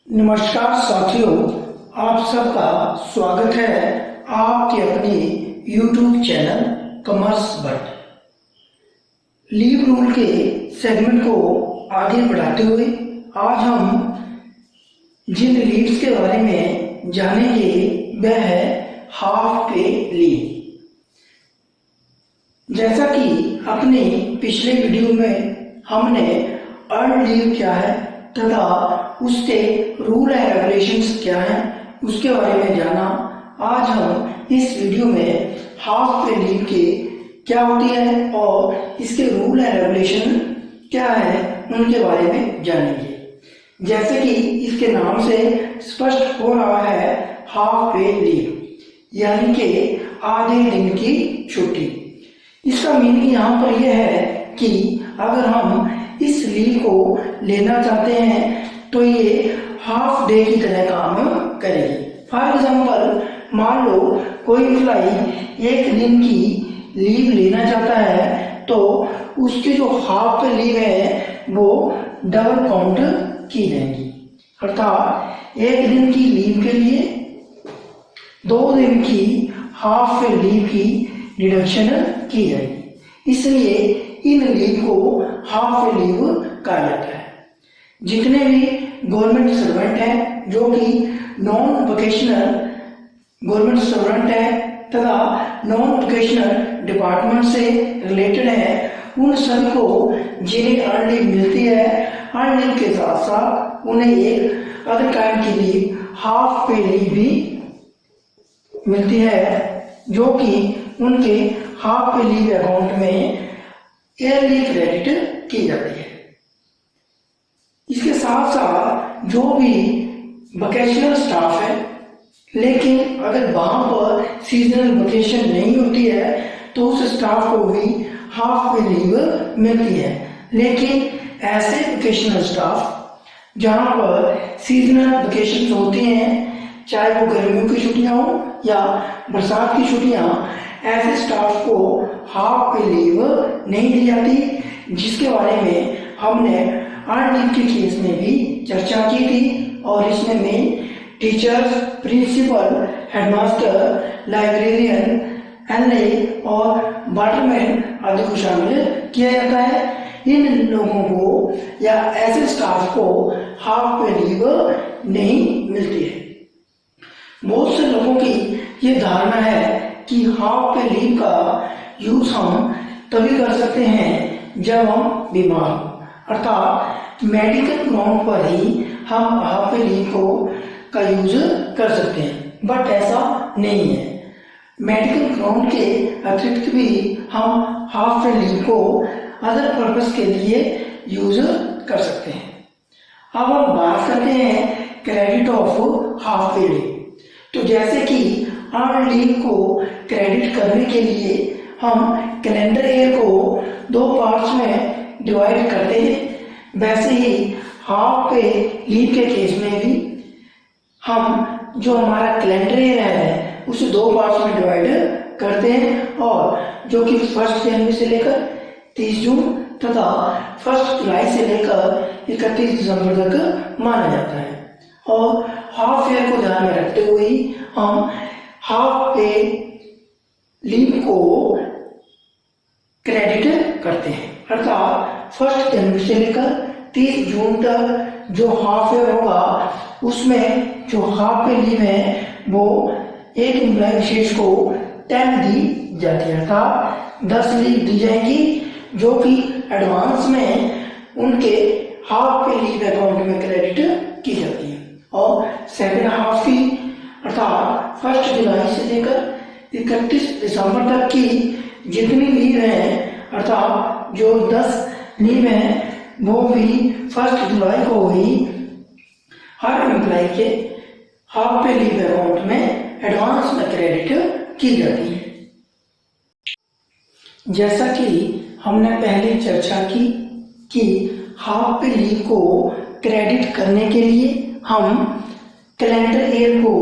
नमस्कार साथियों, आप सबका स्वागत है आपके अपने YouTube channel commerce but. Leave rule के सेगमेंट को आगे बढ़ाते हुए आज हम जिन लीव्स के बारे में जानेंगे वह है हाफ पे लीव। जैसा कि अपने पिछले वीडियो में हमने अर्न लीव क्या है तथा उसके रूल एंड रेगुलेशंस क्या हैं उसके बारे में जाना, आज हम इस वीडियो में हाफ पे लीव के क्या होती है और इसके रूल एंड रेगुलेशन क्या है उनके बारे में जानेंगे। जैसे कि इसके नाम से स्पष्ट हो रहा है, हाफ पे लीव यानी कि आधे दिन की छुट्टी। इसका मीनिंग यहाँ पर यह है कि अगर हम इस लीव को लेना चाहते हैं तो ये हाफ डे की तरह काम करेगी। फॉर एग्जाम्पल, मान लो कोई एम्प्लॉई एक दिन की लीव लेना चाहता है तो उसकी जो हाफ पे लीव है वो डबल काउंट की जाएगी, अर्थात एक दिन की लीव के लिए 2 दिन की हाफ पे लीव की डिडक्शन की जाएगी। इसलिए इन लीव को हाफ पे लीव कहा जाता है। जितने भी गवर्नमेंट सर्वेंट हैं जो कि नॉन वोकेशनल गवर्नमेंट सर्वेंट है तथा नॉन वोकेशनल डिपार्टमेंट से रिलेटेड है, उन सभी को जिन्हें अर्न लीव मिलती है, अर्न लीव के साथ साथ उन्हें एक अदर काइंड की लीव हाफ पे लीव भी मिलती है जो कि उनके हाफ पे लीव अकाउंट में ईयरली क्रेडिट की जाती है। इसके साथ साथ जो भी वोकेशनल स्टाफ है, लेकिन अगर वहां पर सीजनल वोकेशन नहीं होती है तो उस स्टाफ को भी हाफ पे लीव मिलती है। लेकिन ऐसे वोकेशनल स्टाफ जहां पर सीजनल वोकेशन होती हैं, चाहे वो गर्मियों की छुट्टियां हो या बरसात की छुट्टियां, ऐसे स्टाफ को हाफ पे लीव नहीं दी जाती, जिसके बारे में हमने अर्न लीव के केस में भी चर्चा की थी। और इसमें main teachers, principal, headmaster, librarian, LA और वाटरमैन आदि को शामिल किया जाता है। इन लोगों को या ऐसे स्टाफ को हाफ पे लीव नहीं मिलती है। बहुत से लोगों की ये धारणा है कि हाफ पे लीव का यूज हम तभी कर सकते हैं जब हम बीमार हों, अर्थात मेडिकल ग्राउंड पर ही हम हाफ पे लीव को का यूज कर सकते हैं। बट ऐसा नहीं है, मेडिकल ग्राउंड के अतिरिक्त भी हम हाफ पे लीव को अदर पर्पस के लिए यूज कर सकते हैं। अब हम बात करते हैं क्रेडिट ऑफ हाफ पे लीव। तो जैसे कि अर्न लीव को क्रेडिट करने के लिए हम कैलेंडर ईयर को 2 पार्ट्स में डिवाइड करते हैं, वैसे ही हाफ पे लीव के केस में भी हम जो हमारा कैलेंडर ईयर है उसे 2 पार्ट्स में डिवाइड करते हैं, और जो कि 1 जनवरी से लेकर 30 जून तथा 1 जुलाई से लेकर 31 दिसंबर तक माना जाता है। और हाफ ईयर को ध्यान में रखते हुए हम हाफ पे लीव को क्रेडिट करते हैं, अर्थात 1 जनवरी से लेकर 30 जून तक जो हाफ ईयर होगा उसमें जो हाफ पे लीव है वो एक एम्प्लॉय विशेष को 10 दी जाती है, अर्थात 10 लीव दी जाएंगी जो कि एडवांस में उनके हाफ पे लीव अकाउंट में क्रेडिट की जाती है। और सेकेंड हाफ की अर्थात 1 जुलाई से लेकर 31 दिसंबर तक की जितनी लीव है, अर्थात जो 10 लीव है वो भी 1 जुलाई को ही हर एम्प्लॉय के हाफ पे लीव अकाउंट में एडवांस में क्रेडिट की जाती है। जैसा कि हमने पहले चर्चा की कि हाफ पे लीव को क्रेडिट करने के लिए हम कैलेंडर ईयर को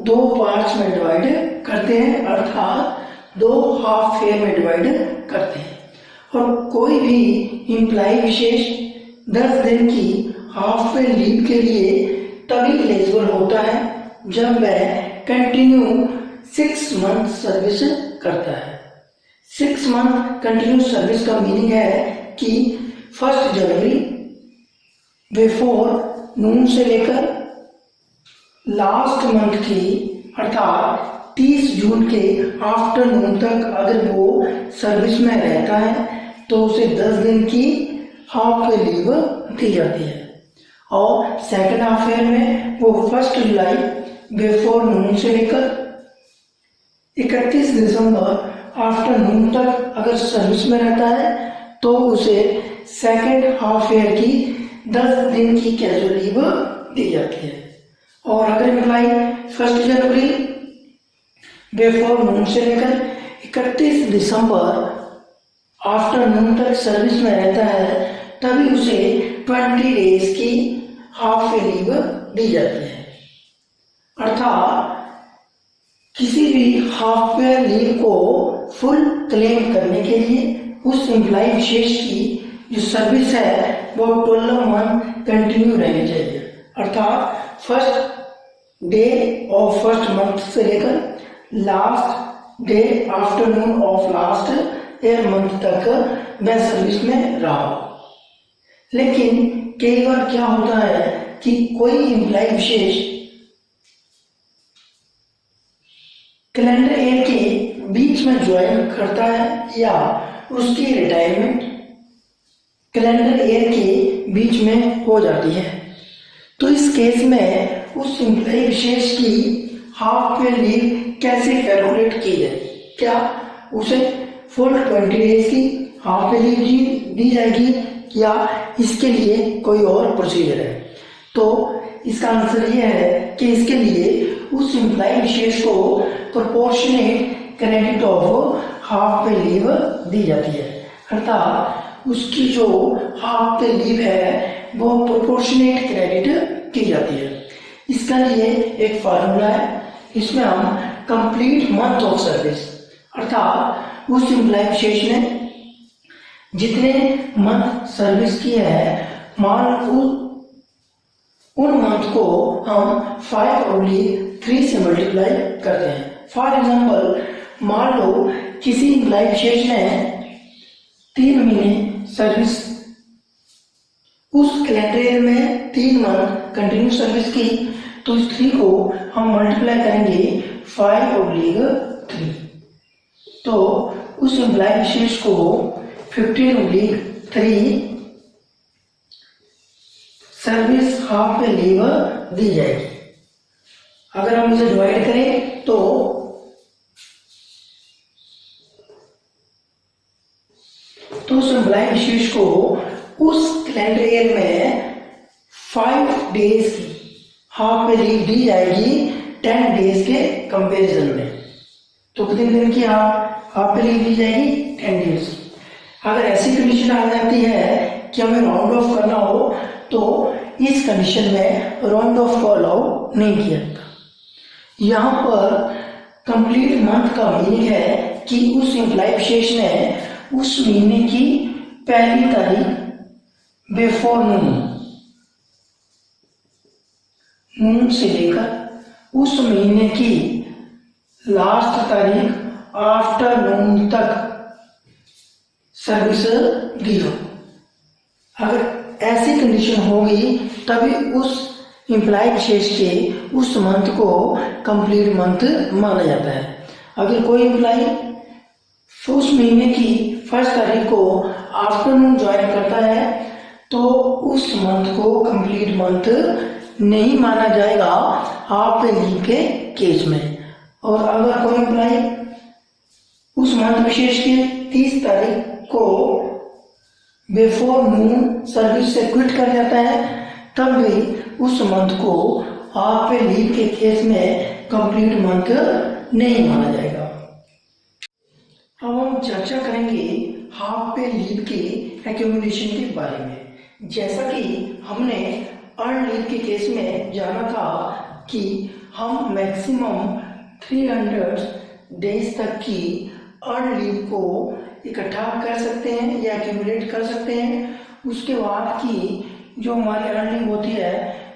2 पार्ट्स में डिवाइड करते हैं, अर्थात 2 हाफ ईयर में डिवाइड करते हैं। और कोई भी एम्प्लॉय विशेष 10 दिन की हाफ पे लीव के लिए तभी एलिजिबल होता है जब वह कंटिन्यू 6 मंथ सर्विस करता है। 6 मंथ कंटिन्यू सर्विस का मीनिंग है कि 1 जनवरी बिफोर नून से लेकर लास्ट मंथ की अर्थात 30 जून के आफ्टरनून तक अगर वो सर्विस में रहता है तो उसे 10 दिन की हाफ पे लीव दी जाती है। और सेकेंड हाफ ईयर में वो 1 जुलाई बिफोर नून से लेकर 31 दिसंबर आफ्टरनून तक अगर सर्विस में रहता है तो उसे सेकेंड हाफ ईयर की 10 दिन की कैजुअल लीव दी जाती है। और अगर एम्प्लॉय 1 जनवरी बिफोर नून से लेकर 31 दिसंबर आफ्टरनून तक सर्विस में रहता है तभी उसे 20 डेज की हाफ पे लीव दी जाती है। अर्थात किसी भी हाफ पे लीव को फुल क्लेम करने के लिए उस एम्प्लॉय विशेष की जो सर्विस है वो 12 मंथ कंटिन्यू रहनी चाहिए। अर्थात first day of first month से लेकर last day afternoon of last year month तक वह सर्विस में रहा हो। लेकिन कई बार क्या होता है कि कोई एम्प्लॉय विशेष कैलेंडर ईयर के बीच में ज्वाइन करता है या उसकी रिटायरमेंट कैलेंडर ईयर के बीच में हो जाती है, तो इस केस में उस एम्प्लॉय विशेष की हाफ पे लीव कैसे कैलकुलेट की जाए? क्या उसे फुल 20 डेज की हाफ पे लीव दी जाएगी या इसके लिए कोई और प्रोसीजर है? तो इसका आंसर यह है कि इसके लिए उस एम्प्लॉय विशेष को प्रोपोर्शनेट क्रेडिट ऑफ हाफ पे लीव दी जाती है। अर्थात उसकी जो हाफ पे लीव है वो प्रोपोर्शनेट क्रेडिट की जाती है। इसका लिए एक फार्मूला है, इसमें हम कंप्लीट मंथ ऑफ सर्विस अर्थात उस एम्प्लॉय विशेष ने जितने मंथ सर्विस की है मान उन मंथ को हम 5/3 से मल्टीप्लाई करते हैं। फॉर एग्जाम्पल मान लो किसी एम्प्लॉय विशेष ने 3 महीने सर्विस उस कैलेंडर ईयर में 3 मंथ कंटिन्यू सर्विस की, तो इस 3 को हम मल्टीप्लाई करेंगे 5/3। तो उस एम्प्लॉय विशेष को 15/3 सर्विस हाफ पे लीव दी जाएगी। अगर हम इसे डिवाइड करें तो उस एम्प्लॉय विशेष को उस कैलेंडर ईयर में 5 डेज की हाफ पे लीव दी जाएगी 10 डेज के कंपैरिजन में। तो कितने दिन की हाफ पे लीव दी जाएगी? 10 डेज की। अगर ऐसी कंडीशन आ जाती है कि हमें राउंड ऑफ करना हो तो इस कंडीशन में राउंड ऑफ को अलाउ नहीं किया जाता। यहाँ पर कंप्लीट मंथ का मीनिंग है कि उस एम्प्लॉय विशेष ने उस महीने की पहली तारीख बिफोर नून से लेकर उस महीने की लास्ट तारीख आफ्टरनून तक सर्विस दी हो। अगर ऐसी कंडीशन होगी तभी उस एम्प्लॉय विशेष के उस मंथ को कंप्लीट मंथ माना जाता है। अगर कोई एम्प्लॉय उस महीने की 1 तारीख को आफ्टरनून ज्वाइन करता है तो उस मंथ को कंप्लीट मंथ नहीं माना जाएगा हाफ पे लीव के केस में। और अगर कोई एम्प्लॉय उस मंथ विशेष की 30 तारीख को बिफोर नून सर्विस से क्विट कर जाता है तब भी उस मंथ को हाफ पे लीव के केस में कंप्लीट मंथ नहीं माना जाएगा। अब हम चर्चा करेंगे हाफ पे लीव के एक्यूमुलेशन के बारे में। जैसा कि हमने अर्न लीव के केस में जाना था कि हम मैक्सिमम 300 डेज तक की अर्न लीव को इकट्ठा कर सकते हैं या एक्यूमुलेट कर सकते हैं। उसके बाद की जो हमारी अर्निंग होती है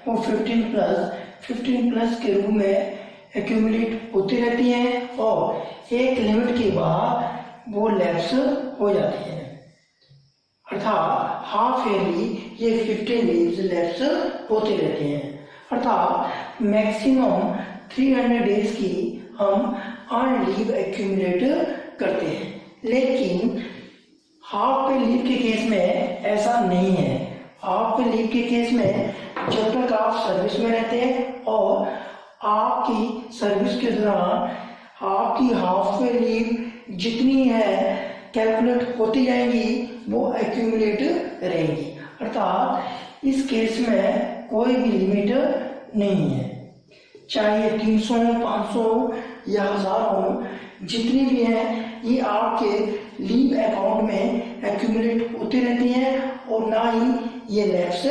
वो 15+ के रूप में एक्यूमुलेट होती रहती हैं और एक लिमिट के बाद वो लैप्स हो जाती हैं। अर्थात हाफ ईयरली ये 15 लीव्स लैप्स होते रहते हैं। अर्थात मैक्सिमम 300 डेज की हम अर्न लीव एक्यूमुलेट करते हैं, लेकिन हाफ पे लीव के केस में ऐसा नहीं है। हाफ पे लीव के केस में जब तक आप सर्विस में रहते हैं और आपकी सर्विस के दौरान आपकी हाफ पे लीव जितनी है कैलकुलेट होती जाएंगी, वो एक्यूमुलेट रहेंगी। अर्थात इस केस में कोई भी लिमिट नहीं है, चाहे 300, 500 या 1000 हो, जितनी भी हैं ये आपके लीव अकाउंट में एक्यूमुलेट होती रहती हैं और ना ही ये लैप्स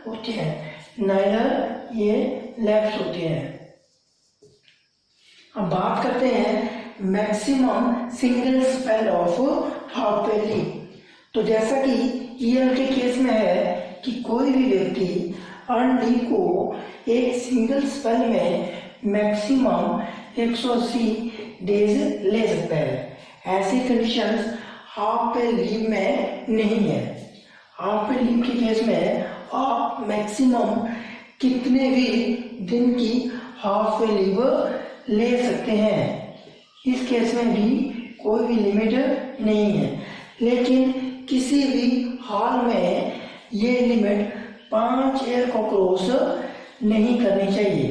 होते हैं, नाइदर ये लैप्स होते हैं। अब बात करते हैं maximum single spell of half पे लीव। तो जैसा कि ईयर के केस में है कि कोई भी व्यक्ति अर्न लीव को एक सिंगल स्पेल में मैक्सिमम 180 डेज ले सकता है, ऐसी कंडीशंस हाफ पे लीव में नहीं है। हाफ पे लीव के केस में आप मैक्सिमम कितने भी दिन की हाफ पे लीव ले सकते हैं, इस केस में भी कोई भी लिमिट नहीं है, लेकिन किसी भी हाल में ये लिमिट 5 ईयर को क्रॉस नहीं करनी चाहिए।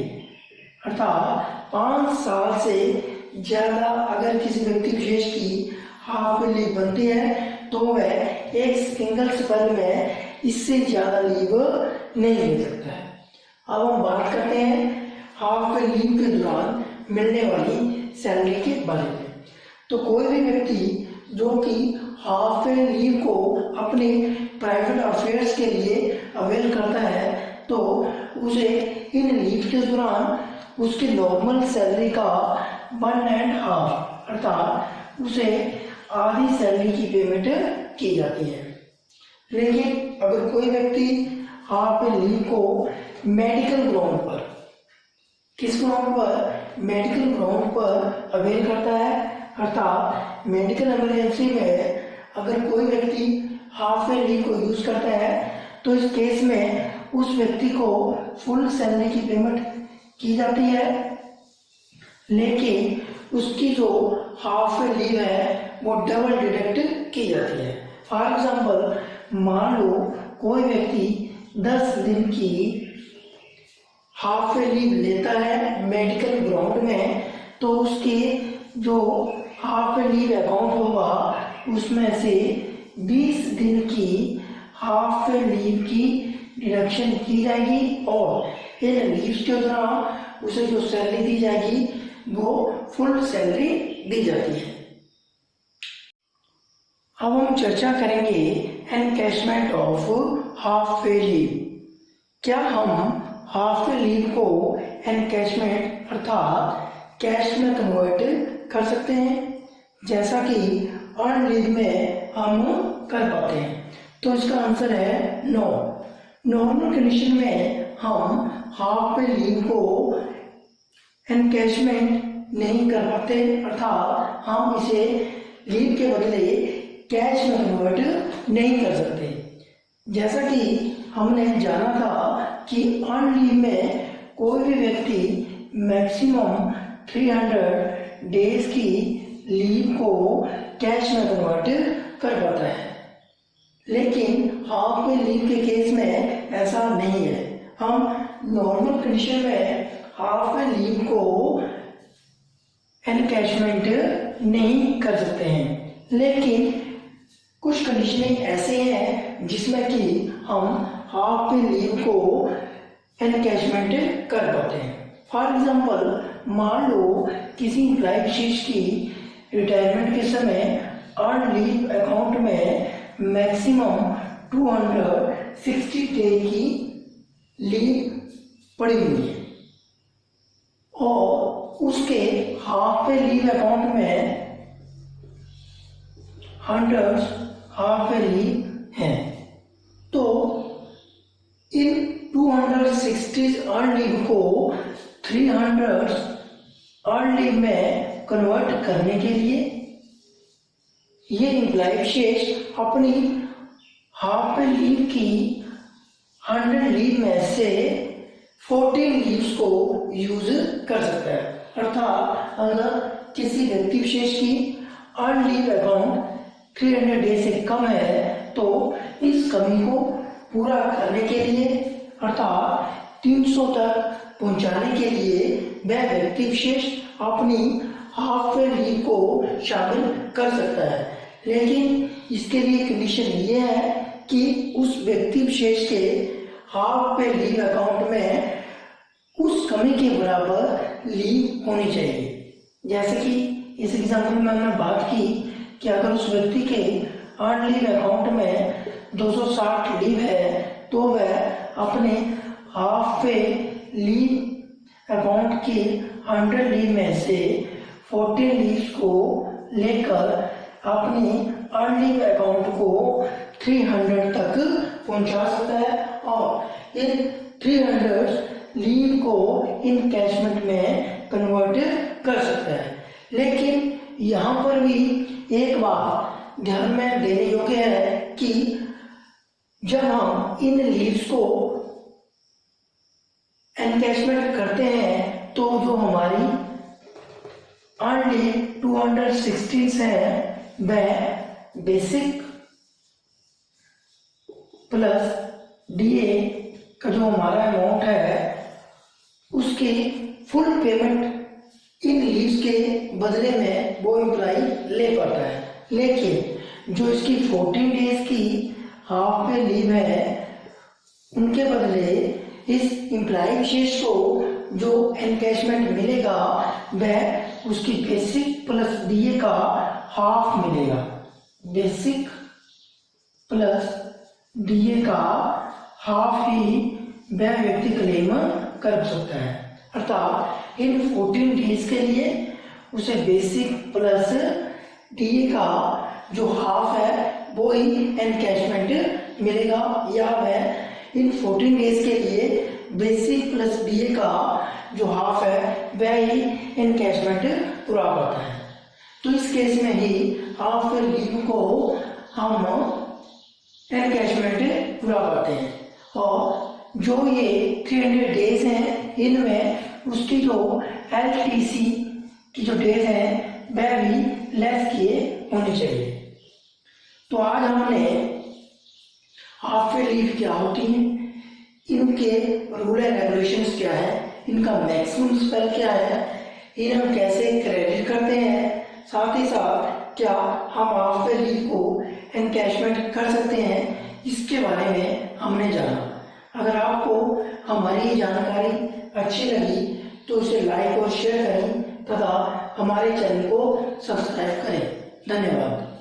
अर्थात 5 साल से ज़्यादा अगर किसी व्यक्ति विशेष की हाफ लीव बनती है तो वह एक सिंगल स्पेल में इससे ज़्यादा लीव नहीं ले सकता है। अब हम बात करते हैं हाफ लीव के दौरान मिलने वाली सैलरी के बारे में। तो कोई भी व्यक्ति जो कि हाफ लीव को अपने प्राइवेट अफेयर्स के लिए अवेल करता है तो उसे इन लीव के दौरान उसकी नॉर्मल सैलरी का 1.5 अर्थात उसे आधी सैलरी की पेमेंट की जाती है। लेकिन अगर कोई व्यक्ति हाफ लीव को मेडिकल ग्राउंड पर, किस ग्राउंड पर, मेडिकल ग्राउंड पर अवेल करता है, अर्थात मेडिकल इमरजेंसी में अगर कोई व्यक्ति हाफ लीव को यूज करता है तो इस केस में उस व्यक्ति को फुल सैलरी की पेमेंट की जाती है, लेकिन उसकी जो हाफ लीव है वो डबल डिडक्ट की जाती है। फॉर एग्जाम्पल, मान लो कोई व्यक्ति 10 दिन की हाफ लीव लेता है मेडिकल ग्राउंड में, तो उसके जो हाफ लीव अकाउंट होगा उसमें से 20 दिन की हाफ लीव की डिडक्शन की जाएगी और इन लीव्स के दौरान उसे जो सैलरी दी जाएगी वो फुल सैलरी दी जाती है। अब हम चर्चा करेंगे एनकैशमेंट ऑफ हाफ लीव। क्या हम हाफ लीव को एनकैशमेंट अर्थात कैश में कन्वर्ट कर सकते हैं जैसा कि अर्न लीव में हम कर पाते हैं? तो इसका आंसर है नो। नॉर्मल कंडीशन में हम हाफ लीव को एनकैशमेंट नहीं कर पाते, अर्थात हम इसे लीव के बदले कैश में कन्वर्ट नहीं कर सकते। जैसा कि हमने जाना था कि अर्न लीव में कोई भी व्यक्ति मैक्सिमम 300 डेज की लीव को कैश में कन्वर्ट कर पाता है, लेकिन हाफ लीव के केस में ऐसा नहीं है। हम नॉर्मल कंडीशन में हाफ लीव को एनकैशमेंट नहीं कर सकते हैं, लेकिन कुछ कंडीशनें ऐसे हैं जिसमें कि हम हाफ लीव को एनकैशमेंट कर पाते हैं। फॉर एग्जाम्पल, मान लो किसी एम्प्लॉय विशेष की रिटायरमेंट के समय अर्न लीव अकाउंट में मैक्सिमम 260 डे की लीव पड़ी हुई है और उसके हाफ लीव अकाउंट में 100 हाफ लीव हैं, तो इन 260 260 अर्न लीव को 300 अर्न लीव में कन्वर्ट करने के लिए ये एम्प्लॉय विशेष अपनी हाफ लीव की 100 लीव में से 14 लीव्स को यूज कर सकता है। अर्थात अगर किसी व्यक्ति विशेष की अर्न लीव अकाउंट 300 डेज से कम है तो इस कमी को पूरा करने के लिए अर्थात 300 तक पहुंचाने के लिए वह व्यक्ति विशेष अपनी हाफ लीव को शामिल कर सकता है। लेकिन इसके लिए कंडीशन ये है कि उस व्यक्ति विशेष के हाफ लीव अकाउंट में उस कमी के बराबर लीव होनी चाहिए। जैसे कि इस एग्जाम्पल में हमने बात की कि अगर उस व्यक्ति के अर्न लीव अकाउंट में 260 लीव है तो वह अपने हाफ लीव अकाउंट की 100 लीव में से 14 लीव को लेकर अपनी अर्न लीव अकाउंट को 300 तक पहुंचा सकता है और इन 300 लीव को इनकैशमेंट में कन्वर्ट कर सकता है। लेकिन यहाँ पर भी एक बात ध्यान में देने योग्य है कि जब हम इन लीव्स को एनकैशमेंट करते हैं तो जो हमारी अर्न लीव 216 है वह बेसिक प्लस डीए का जो हमारा अमाउंट है उसके फुल पेमेंट इन लीव्स के बदले में वो एम्प्लॉय ले पाता है। लेकिन जो इसकी 14 डेज की हाफ पे लीव है उनके बदले इस एम्प्लॉय विशेष को जो एनकैशमेंट मिलेगा वह उसकी बेसिक प्लस डीए का हाफ मिलेगा। बेसिक प्लस डीए का हाफ ही वह व्यक्ति क्लेम कर सकता है। अर्थात इन 14 डेज के लिए उसे बेसिक प्लस डीए का जो हाफ है वो ही एनकैशमेंट मिलेगा या वह इन 14 डेज के लिए बेसिक प्लस डीए का जो हाफ है वह ही एनकैशमेंट पूरा पाता है। तो इस केस में ही हाफ लीव को हम एनकैशमेंट पूरा पाते हैं और जो ये 300 डेज हैं इनमें उसकी जो एलटीसी की जो डेज हैं वह भी लेस किए होनी चाहिए। तो आज हमने हाफ लीव क्या होती है, इनके रूल एंड रेगुलेशंस क्या है, इनका मैक्सिमम स्पेल क्या है, इन्हें हम कैसे क्रेडिट करते हैं, साथ ही साथ क्या हम हाफ लीव को एनकैशमेंट कर सकते हैं, इसके बारे में हमने जाना। अगर आपको हमारी जानकारी अच्छी लगी तो इसे लाइक और शेयर करें तथा हमारे चैनल को सब्सक्राइब करें। धन्यवाद।